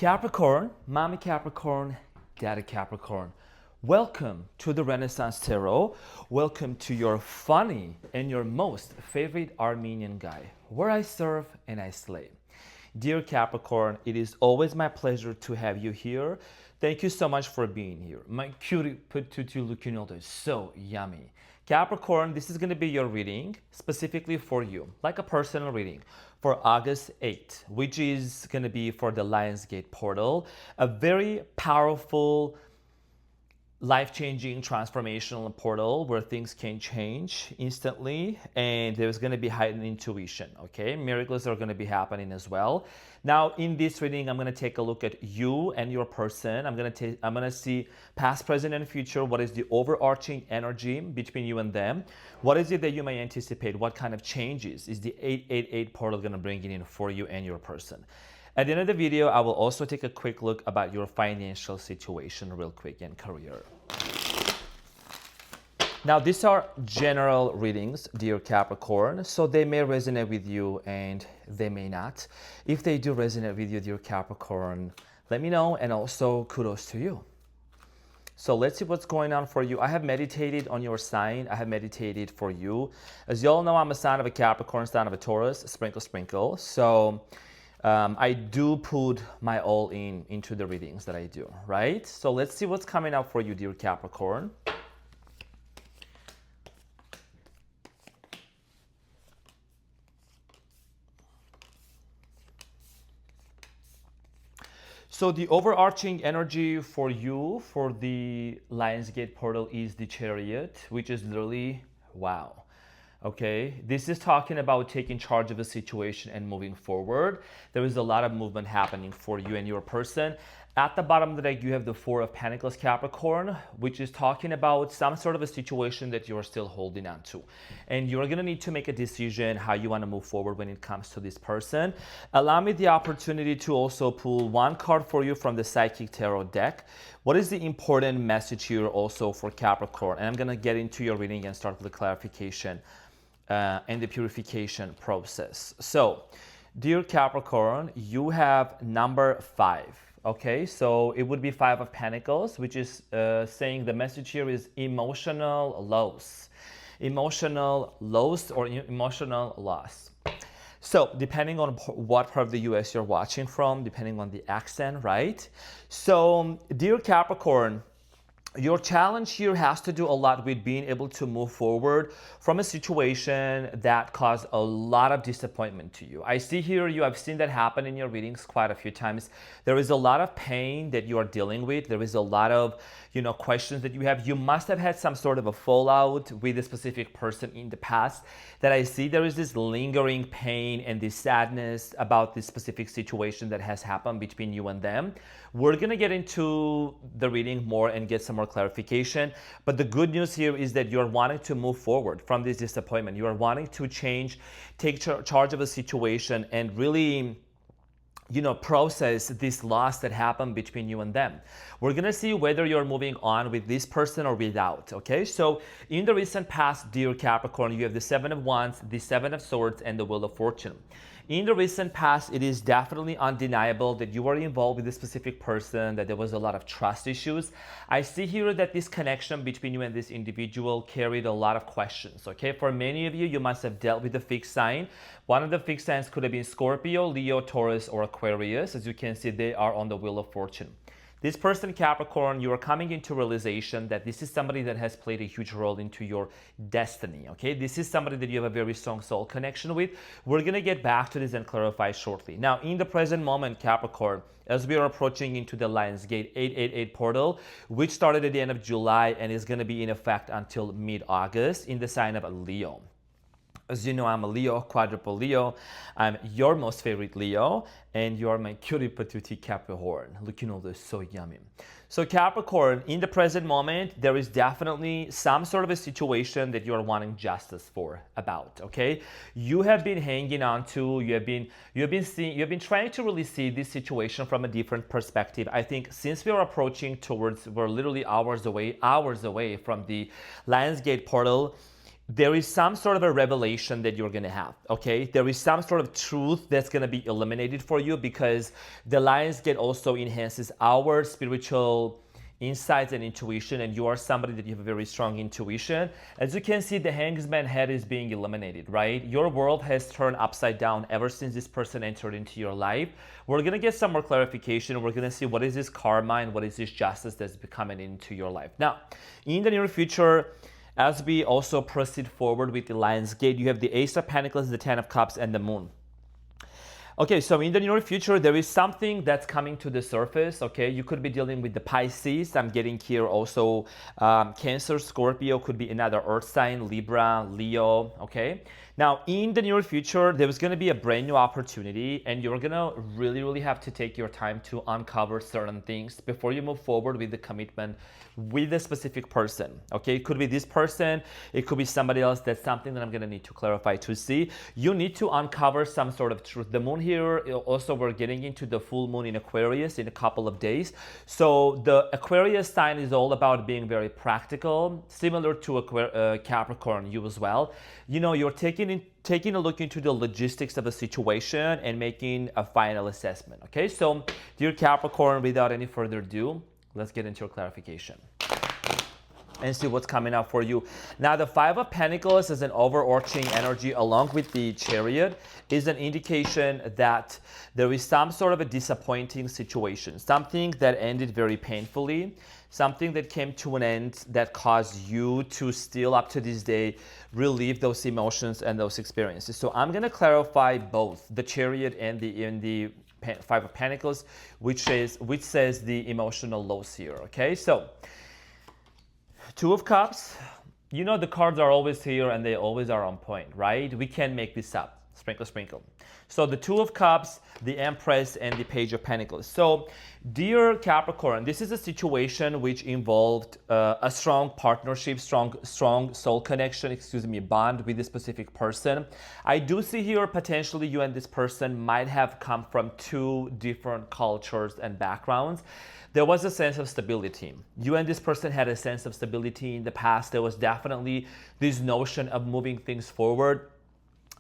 Capricorn, Mommy Capricorn, Daddy Capricorn. Welcome to the Renaissance Tarot. Welcome to your funny and your most favorite Armenian guy, where I serve and I slay. Dear Capricorn, it is always my pleasure to have you here. Thank you so much for being here. My cutie patootie looking older is so yummy. Capricorn, this is going to be your reading specifically for you, like a personal reading for August 8th, which is going to be for the Lionsgate portal, a very powerful, life-changing, transformational portal where things can change instantly, and there's going to be heightened intuition, okay? Miracles are going to be happening as well. Now, in this reading, I'm going to take a look at you and your person. I'm going to see past, present, and future. What is the overarching energy between you and them? What is it that you may anticipate? What kind of changes is the 888 portal going to bring in for you and your person? At the end of the video, I will also take a quick look about your financial situation real quick and career. Now, these are general readings, dear Capricorn, so they may resonate with you and they may not. If they do resonate with you, dear Capricorn, let me know, and also kudos to you. So let's see what's going on for you. I have meditated on your sign. I have meditated for you. As you all know, I'm a sign of a Capricorn, sign of a Taurus, sprinkle, sprinkle. So I do put my all into the readings that I do, right? So let's see what's coming up for you, dear Capricorn. So the overarching energy for you for the Lionsgate portal is the Chariot, which is literally, wow. Okay, this is talking about taking charge of a situation and moving forward. There is a lot of movement happening for you and your person. At the bottom of the deck, you have the Four of Pentacles, Capricorn, which is talking about some sort of a situation that you're still holding on to. And you're going to need to make a decision how you want to move forward when it comes to this person. Allow me the opportunity to also pull one card for you from the Psychic Tarot deck. What is the important message here also for Capricorn? And I'm going to get into your reading and start with the clarification and the purification process. So, dear Capricorn, you have number 5. Okay, so it would be 5 of Pentacles, which is saying the message here is emotional loss. Emotional loss or emotional loss. So depending on what part of the US you're watching from, depending on the accent, right? So dear Capricorn, your challenge here has to do a lot with being able to move forward from a situation that caused a lot of disappointment to you. I see here you have seen that happen in your readings quite a few times. There is a lot of pain that you are dealing with. There is a lot of, questions that you have. You must have had some sort of a fallout with a specific person in the past that I see there is this lingering pain and this sadness about this specific situation that has happened between you and them. We're going to get into the reading more and get some more clarification. But the good news here is that you're wanting to move forward from this disappointment. You are wanting to change, take charge of a situation and really process this loss that happened between you and them. We're going to see whether you're moving on with this person or without, okay? So in the recent past, dear Capricorn, you have the 7 of Wands, the 7 of Swords, and the Wheel of Fortune. In the recent past, it is definitely undeniable that you were involved with a specific person, that there was a lot of trust issues. I see here that this connection between you and this individual carried a lot of questions, okay? For many of you, you must have dealt with a fixed sign. One of the fixed signs could have been Scorpio, Leo, Taurus, or Aquarius. As you can see, they are on the Wheel of Fortune. This person, Capricorn, you are coming into realization that this is somebody that has played a huge role into your destiny, okay? This is somebody that you have a very strong soul connection with. We're going to get back to this and clarify shortly. Now, in the present moment, Capricorn, as we are approaching into the Lionsgate 888 portal, which started at the end of July and is going to be in effect until mid-August in the sign of Leo. As you know, I'm a Leo, quadruple Leo. I'm your most favorite Leo, and you're my cutie patootie Capricorn. Looking all this so yummy. So Capricorn, in the present moment, there is definitely some sort of a situation that you are wanting justice for about, okay? You have been hanging on to, you have been trying to really see this situation from a different perspective. I think since we are approaching towards, we're literally hours away from the Lionsgate portal, there is some sort of a revelation that you're going to have, okay? There is some sort of truth that's going to be eliminated for you, because the Lionsgate also enhances our spiritual insights and intuition, and you are somebody that you have a very strong intuition. As you can see, the Hangman head is being eliminated, right? Your world has turned upside down ever since this person entered into your life. We're going to get some more clarification. We're going to see what is this karma and what is this justice that's coming into your life. Now, in the near future, as we also proceed forward with the Lionsgate, you have the Ace of Pentacles, the Ten of Cups, and the Moon. Okay, so in the near future, there is something that's coming to the surface, okay? You could be dealing with the Pisces. I'm getting here also Cancer, Scorpio, could be another earth sign, Libra, Leo, okay? Now, in the near future, there's going to be a brand new opportunity, and you're going to really have to take your time to uncover certain things before you move forward with the commitment with a specific person, okay? It could be this person, it could be somebody else. That's something that I'm going to need to clarify to see. You need to uncover some sort of truth. The moon here, also we're getting into the full moon in Aquarius in a couple of days. So the Aquarius sign is all about being very practical, similar to Capricorn, you as well. You know, you're taking a look into the logistics of a situation and making a final assessment, okay? So, dear Capricorn, without any further ado, let's get into your clarification and see what's coming up for you. Now, the Five of Pentacles is an overarching energy along with the Chariot, is an indication that there is some sort of a disappointing situation, something that ended very painfully, something that came to an end that caused you to still up to this day relieve those emotions and those experiences. So I'm going to clarify both the Chariot and the Five of Pentacles, which says the emotional lows here, okay? So Two of Cups, you know the cards are always here and they always are on point, right? We can't make this up. Sprinkle, sprinkle. So the Two of Cups, the Empress, and the Page of Pentacles. So, dear Capricorn, this is a situation which involved a strong partnership, strong soul connection, bond with this specific person. I do see here potentially you and this person might have come from two different cultures and backgrounds. There was a sense of stability. You and this person had a sense of stability in the past. There was definitely this notion of moving things forward.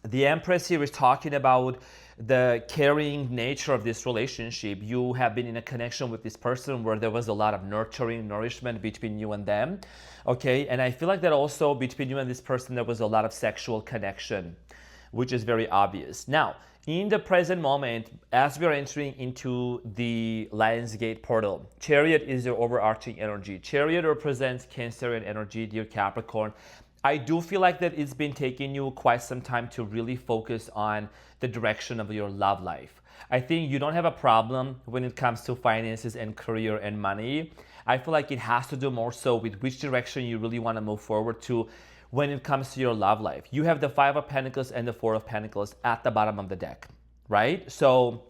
The Empress here is talking about the caring nature of this relationship. You have been in a connection with this person where there was a lot of nurturing, nourishment between you and them, okay? And I feel like that also between you and this person, there was a lot of sexual connection, which is very obvious. Now, in the present moment, as we are entering into the Lionsgate portal, Chariot is your overarching energy. Chariot represents Cancerian energy, dear Capricorn. I do feel like that it's been taking you quite some time to really focus on the direction of your love life. I think you don't have a problem when it comes to finances and career and money. I feel like it has to do more so with which direction you really want to move forward to when it comes to your love life. You have the Five of Pentacles and the Four of Pentacles at the bottom of the deck, right? So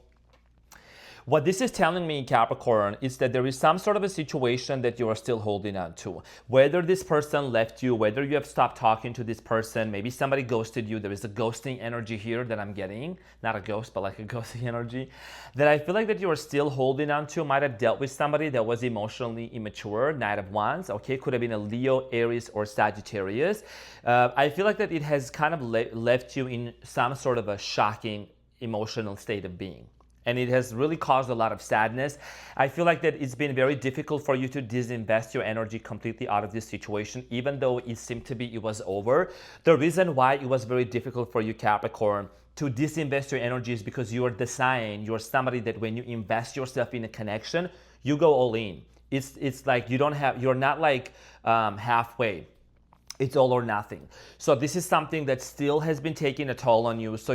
what this is telling me, Capricorn, is that there is some sort of a situation that you are still holding on to. Whether this person left you, whether you have stopped talking to this person, maybe somebody ghosted you. There is a ghosting energy here that I'm getting. Not a ghost, but like a ghosting energy that I feel like that you are still holding on to. Might have dealt with somebody that was emotionally immature. Knight of Wands, okay? Could have been a Leo, Aries, or Sagittarius. I feel like that it has kind of left you in some sort of a shocking emotional state of being. And it has really caused a lot of sadness. I feel like that it's been very difficult for you to disinvest your energy completely out of this situation, even though it seemed to be it was over. The reason why it was very difficult for you, Capricorn, to disinvest your energy is because you are the sign, you're somebody that when you invest yourself in a connection, you go all in. It's like you're not like halfway. It's all or nothing. So this is something that still has been taking a toll on you. So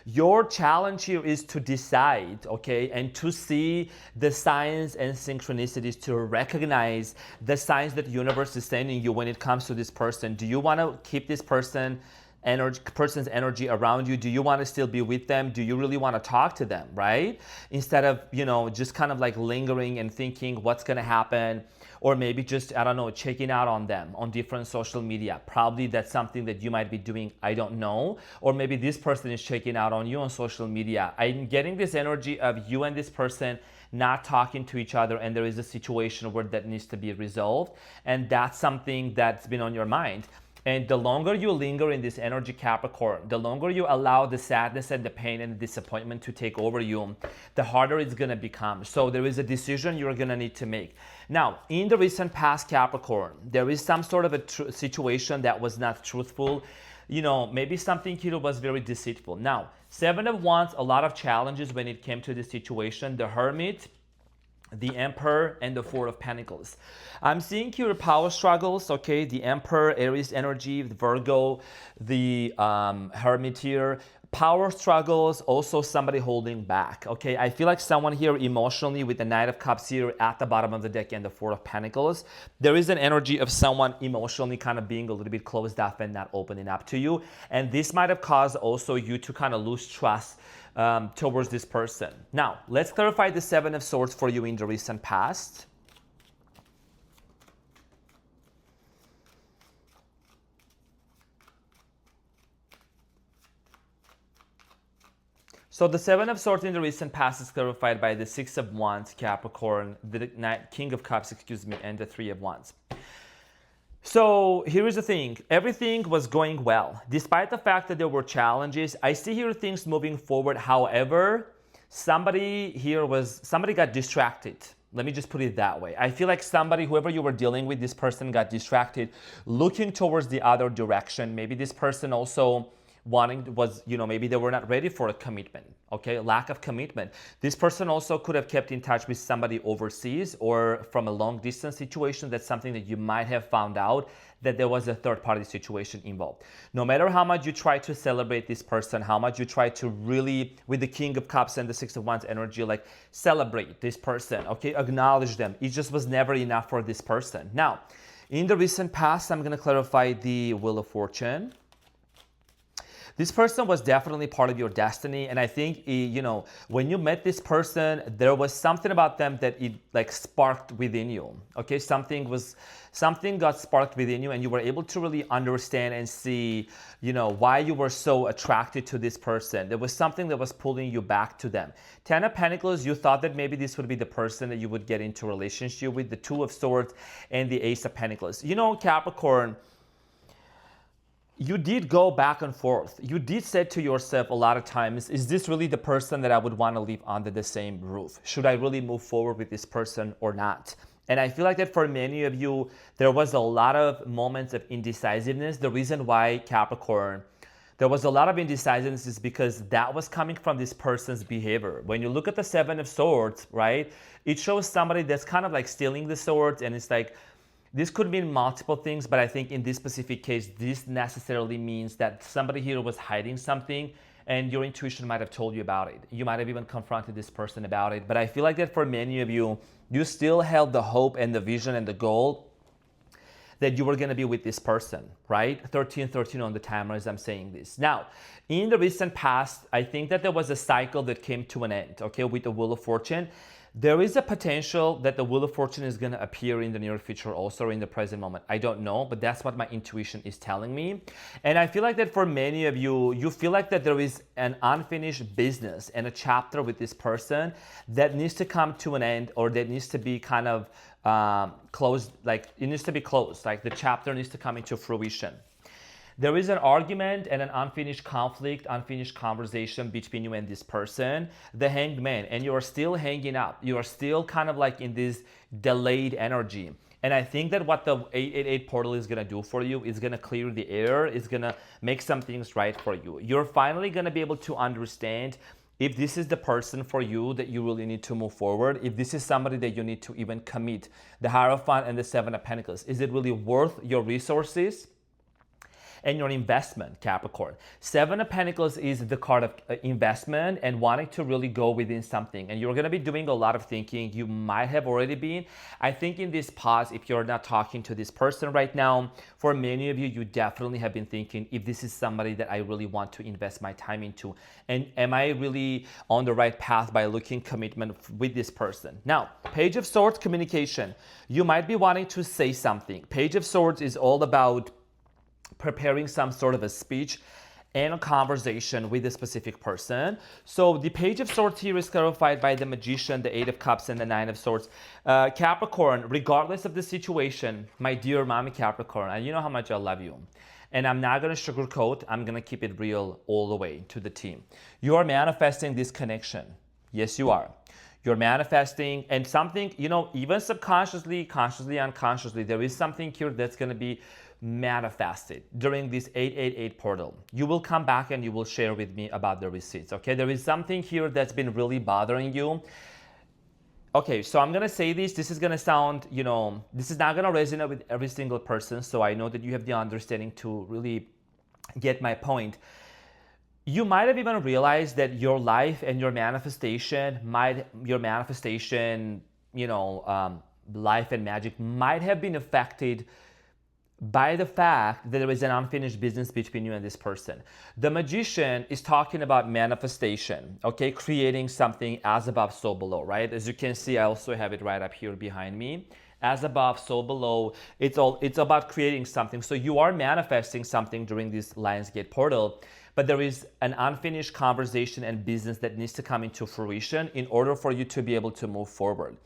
your challenge here is to decide, okay, and to see the signs and synchronicities, to recognize the signs that the universe is sending you when it comes to this person. Do you want to keep this person's energy around you? Do you want to still be with them? Do you really want to talk to them, right? Instead of, just kind of like lingering and thinking what's going to happen, or maybe just, I don't know, checking out on them on different social media. Probably that's something that you might be doing, I don't know. Or maybe this person is checking out on you on social media. I'm getting this energy of you and this person not talking to each other, and there is a situation where that needs to be resolved. And that's something that's been on your mind. And the longer you linger in this energy, Capricorn, the longer you allow the sadness and the pain and the disappointment to take over you, the harder it's going to become. So there is a decision you're going to need to make. Now, in the recent past, Capricorn, there is some sort of a situation that was not truthful. You know, maybe something here was very deceitful. Now, Seven of Wands, a lot of challenges when it came to this situation. The Hermit, the Emperor, and the Four of Pentacles. I'm seeing here power struggles, okay? The Emperor, Aries energy, the Virgo, the Hermit here. Power struggles, also somebody holding back, okay? I feel like someone here emotionally with the Knight of Cups here at the bottom of the deck and the Four of Pentacles. There is an energy of someone emotionally kind of being a little bit closed off and not opening up to you. And this might have caused also you to kind of lose trust towards this person. Now, let's clarify the Seven of Swords for you in the recent past. So the Seven of Swords in the recent past is clarified by the Six of Wands, Capricorn, the King of Cups, and the Three of Wands. So here is the thing. Everything was going well. Despite the fact that there were challenges, I see here things moving forward. However, somebody got distracted. Let me just put it that way. I feel like somebody, whoever you were dealing with, this person got distracted, looking towards the other direction. Maybe this person also maybe they were not ready for a commitment, okay? Lack of commitment. This person also could have kept in touch with somebody overseas or from a long distance situation. That's something that you might have found out that there was a third party situation involved. No matter how much you try to celebrate this person, how much you try to really, with the King of Cups and the Six of Wands energy, like celebrate this person, okay? Acknowledge them. It just was never enough for this person. Now, in the recent past, I'm gonna clarify the Wheel of Fortune. This person was definitely part of your destiny. And I think, when you met this person, there was something about them that it like sparked within you. Okay, something got sparked within you and you were able to really understand and see, why you were so attracted to this person. There was something that was pulling you back to them. Ten of Pentacles, you thought that maybe this would be the person that you would get into a relationship with. The Two of Swords and the Ace of Pentacles. Capricorn, you did go back and forth. You did say to yourself a lot of times, is this really the person that I would want to live under the same roof? Should I really move forward with this person or not? And I feel like that for many of you, there was a lot of moments of indecisiveness. The reason why, Capricorn, there was a lot of indecisiveness is because that was coming from this person's behavior. When you look at the Seven of Swords, right, it shows somebody that's kind of like stealing the swords, and it's like, this could mean multiple things, but I think in this specific case, this necessarily means that somebody here was hiding something and your intuition might have told you about it. You might have even confronted this person about it. But I feel like that for many of you, you still held the hope and the vision and the goal that you were going to be with this person, right? 1313 on the timer as I'm saying this. Now, in the recent past, I think that there was a cycle that came to an end, okay, with the Wheel of Fortune. There is a potential that the Wheel of Fortune is going to appear in the near future also, in the present moment. I don't know, but that's what my intuition is telling me. And I feel like that for many of you, you feel like that there is an unfinished business and a chapter with this person that needs to come to an end, or that needs to be kind of closed, like it needs to be closed, like the chapter needs to come into fruition. There is an argument and an unfinished conflict, unfinished conversation between you and this person, the Hanged Man, and you are still hanging up. You are still kind of like in this delayed energy. And I think that what the 888 portal is going to do for you is going to clear the air, is going to make some things right for you. You're finally going to be able to understand if this is the person for you that you really need to move forward, if this is somebody that you need to even commit. The Hierophant and the Seven of Pentacles. Is it really worth your resources and your investment, Capricorn? Seven of Pentacles is the card of investment and wanting to really go within something. And you're going to be doing a lot of thinking. You might have already been. I think in this pause, if you're not talking to this person right now, for many of you, you definitely have been thinking, if this is somebody that I really want to invest my time into, and am I really on the right path by looking commitment with this person? Now, Page of Swords, communication. You might be wanting to say something. Page of Swords is all about preparing some sort of a speech, and a conversation with a specific person. So the Page of Swords here is clarified by the Magician, the Eight of Cups, and the Nine of Swords. Capricorn, regardless of the situation, my dear mommy Capricorn, and you know how much I love you. And I'm not going to sugarcoat, I'm going to keep it real all the way to the team. You are manifesting this connection. Yes, you are. You're manifesting, and something, you know, even subconsciously, consciously, unconsciously, there is something here that's going to be manifested during this 888 portal. You will come back and you will share with me about the receipts, okay? There is something here that's been really bothering you. Okay, so I'm gonna say this is gonna sound, you know, this is not gonna resonate with every single person, so I know that you have the understanding to really get my point. You might have even realized that your life and your manifestation, life and magic might have been affected by the fact that there is an unfinished business between you and this person. The Magician is talking about manifestation, okay? Creating something as above, so below, right? As you can see, I also have it right up here behind me. As above, so below. It's about creating something. So you are manifesting something during this Lionsgate portal, but there is an unfinished conversation and business that needs to come into fruition in order for you to be able to move forward,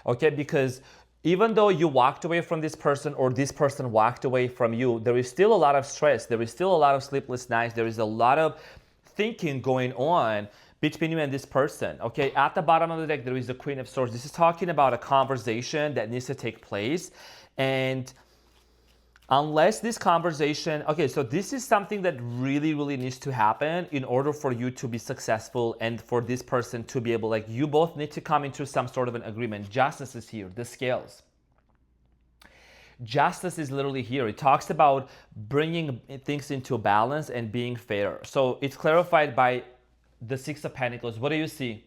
okay? Because even though you walked away from this person or this person walked away from you, there is still a lot of stress. There is still a lot of sleepless nights. There is a lot of thinking going on between you and this person, okay? At the bottom of the deck, there is the Queen of Swords. This is talking about a conversation that needs to take place. And unless this conversation, okay, so this is something that really, really needs to happen in order for you to be successful and for this person to be able, like, you both need to come into some sort of an agreement. Justice is here, the scales. Justice is literally here. It talks about bringing things into balance and being fair. So it's clarified by the Six of Pentacles. What do you see?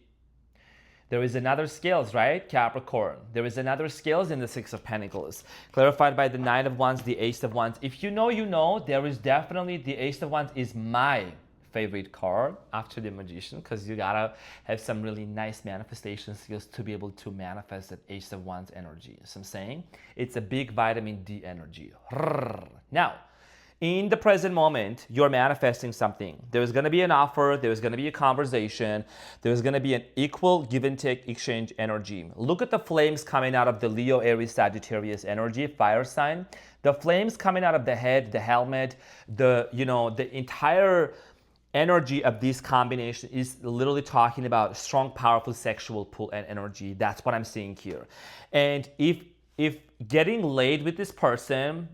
There is another scales, right? Capricorn. There is another scales in the Six of Pentacles. Clarified by the Nine of Wands, the Ace of Wands. If you know, you know. There is definitely, the Ace of Wands is my favorite card after the Magician, because you gotta have some really nice manifestation skills to be able to manifest that Ace of Wands energy. So I'm saying it's a big vitamin D energy. Now, in the present moment, you're manifesting something. There's going to be an offer. There's going to be a conversation. There's going to be an equal give and take exchange energy. Look at the flames coming out of the Leo, Aries, Sagittarius energy, fire sign. The flames coming out of the head, the helmet, the entire energy of this combination is literally talking about strong, powerful sexual pull and energy. That's what I'm seeing here. And if getting laid with this person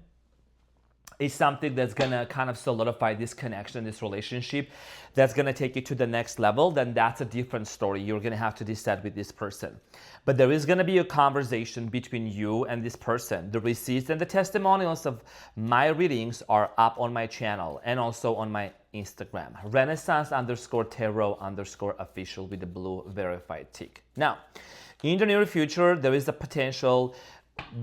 is something that's gonna kind of solidify this connection, this relationship, that's gonna take you to the next level, then that's a different story. You're gonna have to decide with this person. But there is gonna be a conversation between you and this person. The receipts and the testimonials of my readings are up on my channel and also on my Instagram, Renaissance_Tarot_official with the blue verified tick. Now, in the near future, there is a potential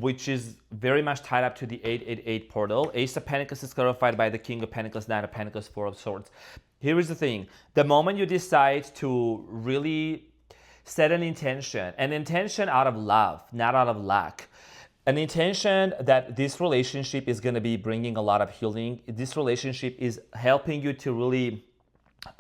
which is very much tied up to the 888 portal. Ace of Pentacles is clarified by the King of Pentacles, Knight of Pentacles, Four of Swords. Here is the thing. The moment you decide to really set an intention out of love, not out of lack, an intention that this relationship is going to be bringing a lot of healing. This relationship is helping you to really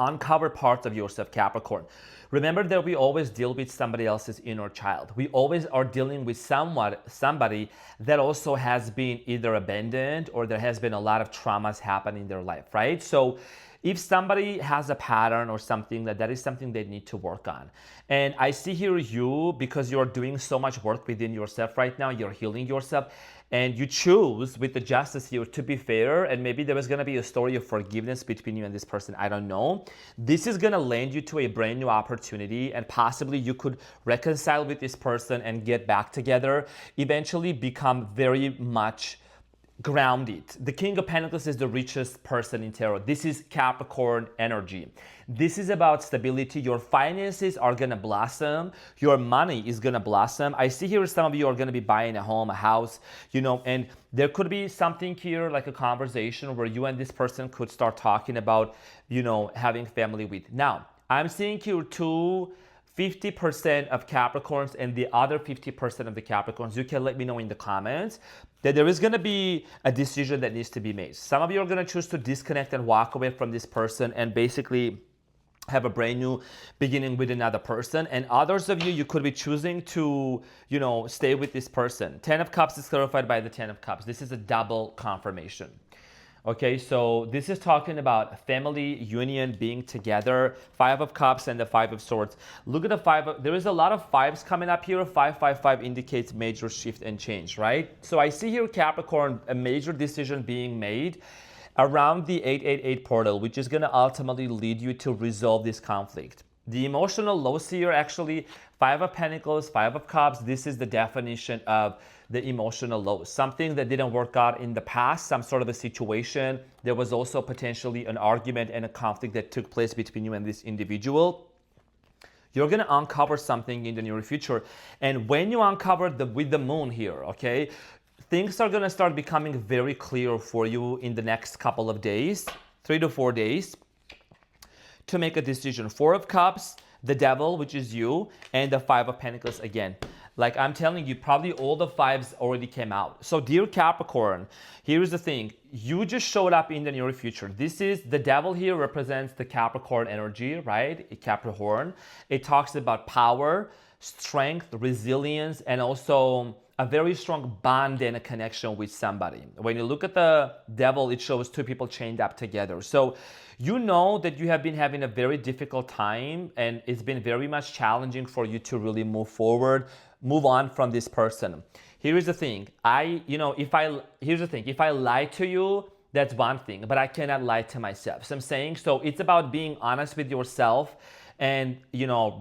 uncover parts of yourself, Capricorn. Remember that we always deal with somebody else's inner child. We always are dealing with somebody that also has been either abandoned or there has been a lot of traumas happen in their life, right? So if somebody has a pattern or something, that is something they need to work on. And I see here you, because you're doing so much work within yourself right now, you're healing yourself, and you choose with the Justice here to be fair, and maybe there was going to be a story of forgiveness between you and this person. I don't know. This is going to land you to a brand new opportunity, and possibly you could reconcile with this person and get back together, eventually become very much grounded. The King of Pentacles is the richest person in tarot. This is Capricorn energy. This is about stability. Your finances are gonna blossom. Your money is gonna blossom. I see here some of you are gonna be buying a home, a house, and there could be something here like a conversation where you and this person could start talking about, having family with. Now, I'm seeing here two 50% of Capricorns and the other 50% of the Capricorns, you can let me know in the comments that there is going to be a decision that needs to be made. Some of you are going to choose to disconnect and walk away from this person and basically have a brand new beginning with another person, and others of you could be choosing to, stay with this person. 10 of Cups is clarified by the 10 of Cups. This is a double confirmation. Okay, so this is talking about family union, being together. 5 of Cups and the 5 of Swords. Look at the there is a lot of 5s coming up here. 555 indicates major shift and change, right? So I see here, Capricorn, a major decision being made around the 888 portal, which is going to ultimately lead you to resolve this conflict. The emotional lows here, actually, 5 of Pentacles, 5 of Cups, this is the definition of the emotional lows. Something that didn't work out in the past, some sort of a situation. There was also potentially an argument and a conflict that took place between you and this individual. You're going to uncover something in the near future. And when you uncover with the moon here, okay, things are going to start becoming very clear for you in the next couple of days, 3 to 4 days, to make a decision. 4 of Cups, the Devil, which is you, and the 5 of Pentacles again. Like I'm telling you, probably all the 5s already came out. So dear Capricorn, here's the thing. You just showed up in the near future. This is, the Devil here represents the Capricorn energy, right? Capricorn. It talks about power, strength, resilience, and also a very strong bond and a connection with somebody. When you look at the Devil, it shows 2 people chained up together. So you know that you have been having a very difficult time, and it's been very much challenging for you to really move forward, move on from this person. Here's the thing. If I lie to you, that's one thing, but I cannot lie to myself. So I'm saying, so it's about being honest with yourself and,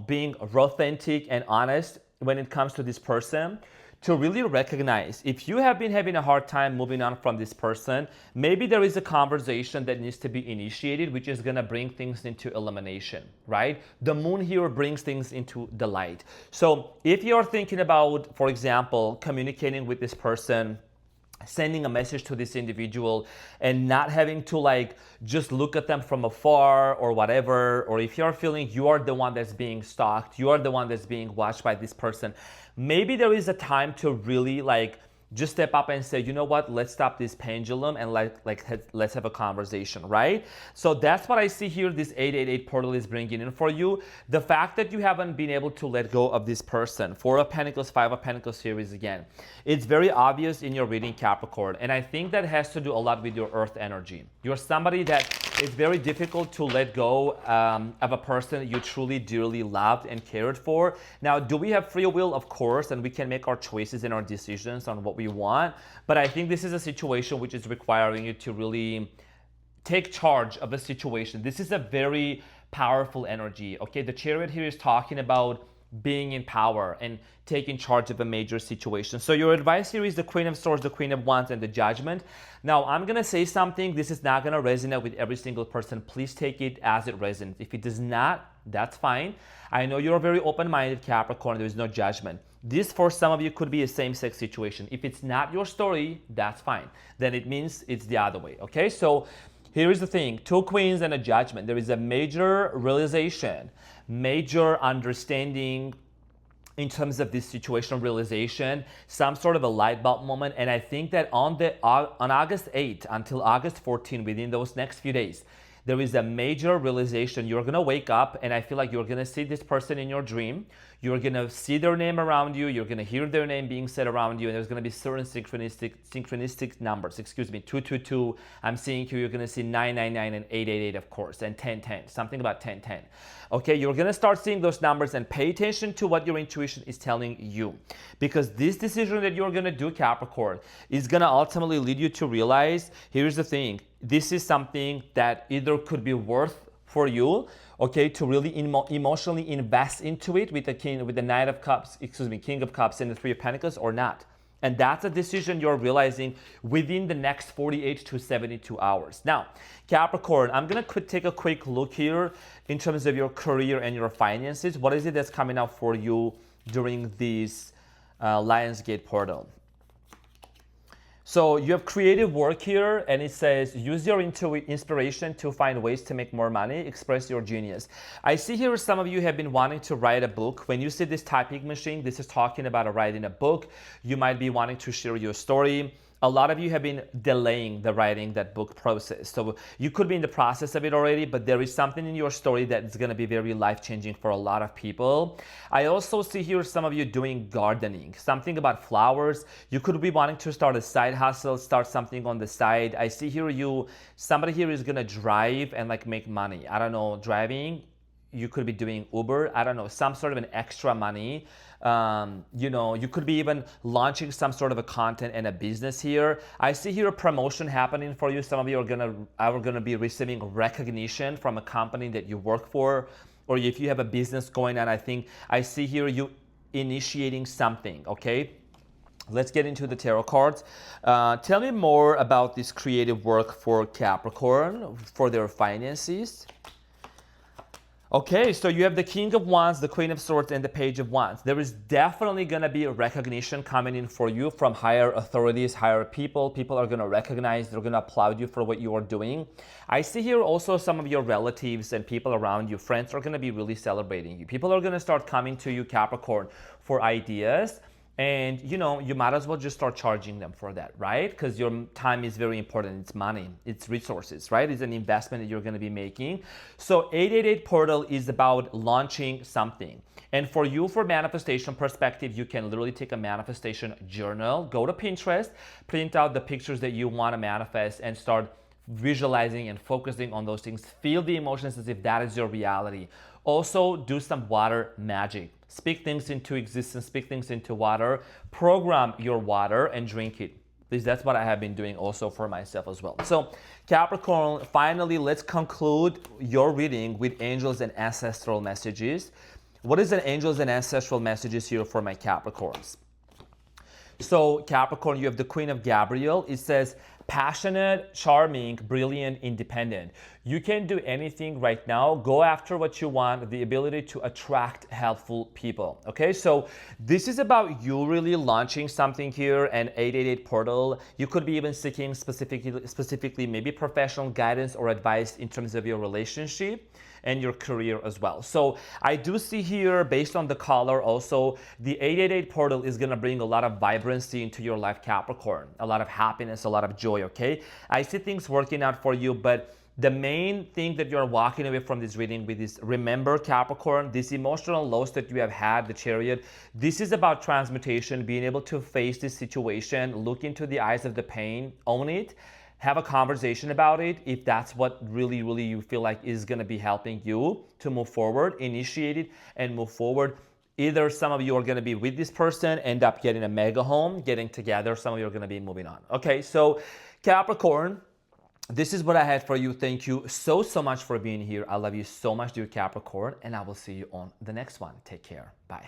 being authentic and honest when it comes to this person, to really recognize if you have been having a hard time moving on from this person, maybe there is a conversation that needs to be initiated, which is going to bring things into elimination, right? The moon here brings things into the light. So if you're thinking about, for example, communicating with this person, sending a message to this individual and not having to just look at them from afar or whatever, or if you're feeling you are the one that's being stalked, you are the one that's being watched by this person, maybe there is a time to really just step up and say, you know what, let's stop this pendulum and let's have a conversation, right? So that's what I see here, this 888 portal is bringing in for you. The fact that you haven't been able to let go of this person. 4 of Pentacles, 5 of Pentacles series again. It's very obvious in your reading, Capricorn. And I think that has to do a lot with your earth energy. You're somebody that it's very difficult to let go of a person you truly, dearly loved and cared for. Now, do we have free will? Of course, and we can make our choices and our decisions on what we want. But I think this is a situation which is requiring you to really take charge of the situation. This is a very powerful energy. Okay, the Chariot here is talking about being in power and taking charge of a major situation. So your advice here is the Queen of Swords, the Queen of Wands, and the Judgment. Now, I'm going to say something. This is not going to resonate with every single person. Please take it as it resonates. If it does not, that's fine. I know you're very open-minded, Capricorn. There is no judgment. This, for some of you, could be a same-sex situation. If it's not your story, that's fine. Then it means it's the other way, okay? So here is the thing. 2 Queens and a Judgment. There is a major realization, major understanding in terms of this situational realization, some sort of a light bulb moment. And I think that on August 8th until August 14th, within those next few days, there is a major realization. You're going to wake up and I feel like you're going to see this person in your dream. You're going to see their name around you. You're going to hear their name being said around you. And there's going to be certain synchronistic numbers. 222. I'm seeing here you're going to see 999 and 888, of course, and 1010. Something about 1010. Okay, you're going to start seeing those numbers and pay attention to what your intuition is telling you. Because this decision that you're going to do, Capricorn, is going to ultimately lead you to realize, here's the thing, this is something that either could be worth for you, okay, to really emotionally invest into it with the King of Cups and the 3 of Pentacles or not. And that's a decision you're realizing within the next 48 to 72 hours. Now, Capricorn, I'm going to take a quick look here in terms of your career and your finances. What is it that's coming up for you during this Lionsgate portal? So you have creative work here, and it says use your inspiration to find ways to make more money, express your genius. I see here some of you have been wanting to write a book. When you see this typing machine, this is talking about writing a book. You might be wanting to share your story. A lot of you have been delaying the writing that book process. So you could be in the process of it already, but there is something in your story that is going to be very life-changing for a lot of people. I also see here some of you doing gardening, something about flowers. You could be wanting to start a side hustle, start something on the side. I see here somebody here is going to drive and like make money. I don't know, driving. You could be doing Uber, I don't know, some sort of an extra money. You could be even launching some sort of a content and a business here. I see here a promotion happening for you. Some of you are gonna be receiving recognition from a company that you work for, or if you have a business going on. I see here you initiating something, okay? Let's get into the tarot cards. Tell me more about this creative work for Capricorn, for their finances. Okay, so you have the King of Wands, the Queen of Swords, and the Page of Wands. There is definitely going to be a recognition coming in for you from higher authorities, higher people. People are going to recognize, they're going to applaud you for what you are doing. I see here also some of your relatives and people around you, friends, are going to be really celebrating you. People are going to start coming to you, Capricorn, for ideas. And you might as well just start charging them for that, right? Because your time is very important. It's money, it's resources, right? It's an investment that you're going to be making. So 888 portal is about launching something. And for you, for manifestation perspective, you can literally take a manifestation journal, go to Pinterest, print out the pictures that you want to manifest, and start visualizing and focusing on those things. Feel the emotions as if that is your reality. Also, do some water magic. Speak things into existence, speak things into water, program your water and drink it. At least that's what I have been doing also for myself as well. So Capricorn, finally, let's conclude your reading with angels and ancestral messages. What is an angels and ancestral messages here for my Capricorns? So Capricorn, you have the Queen of Gabriel. It says, passionate, charming, brilliant, independent. You can do anything right now. Go after what you want, the ability to attract helpful people. Okay, so this is about you really launching something here, an 888 portal. You could be even seeking specifically maybe professional guidance or advice in terms of your relationship and your career as well. So I do see here, based on the color also, the 888 portal is gonna bring a lot of vibrancy into your life, Capricorn, a lot of happiness, a lot of joy, okay? I see things working out for you, but the main thing that you're walking away from this reading with is, remember, Capricorn, this emotional loss that you have had, the Chariot, this is about transmutation, being able to face this situation, look into the eyes of the pain, own it, have a conversation about it. If that's what really you feel like is going to be helping you to move forward, initiate it and move forward. Either some of you are going to be with this person, end up getting a mega home, getting together. Some of you are going to be moving on. Okay, so Capricorn, this is what I had for you. Thank you so much for being here. I love you so much, dear Capricorn, and I will see you on the next one. Take care. Bye.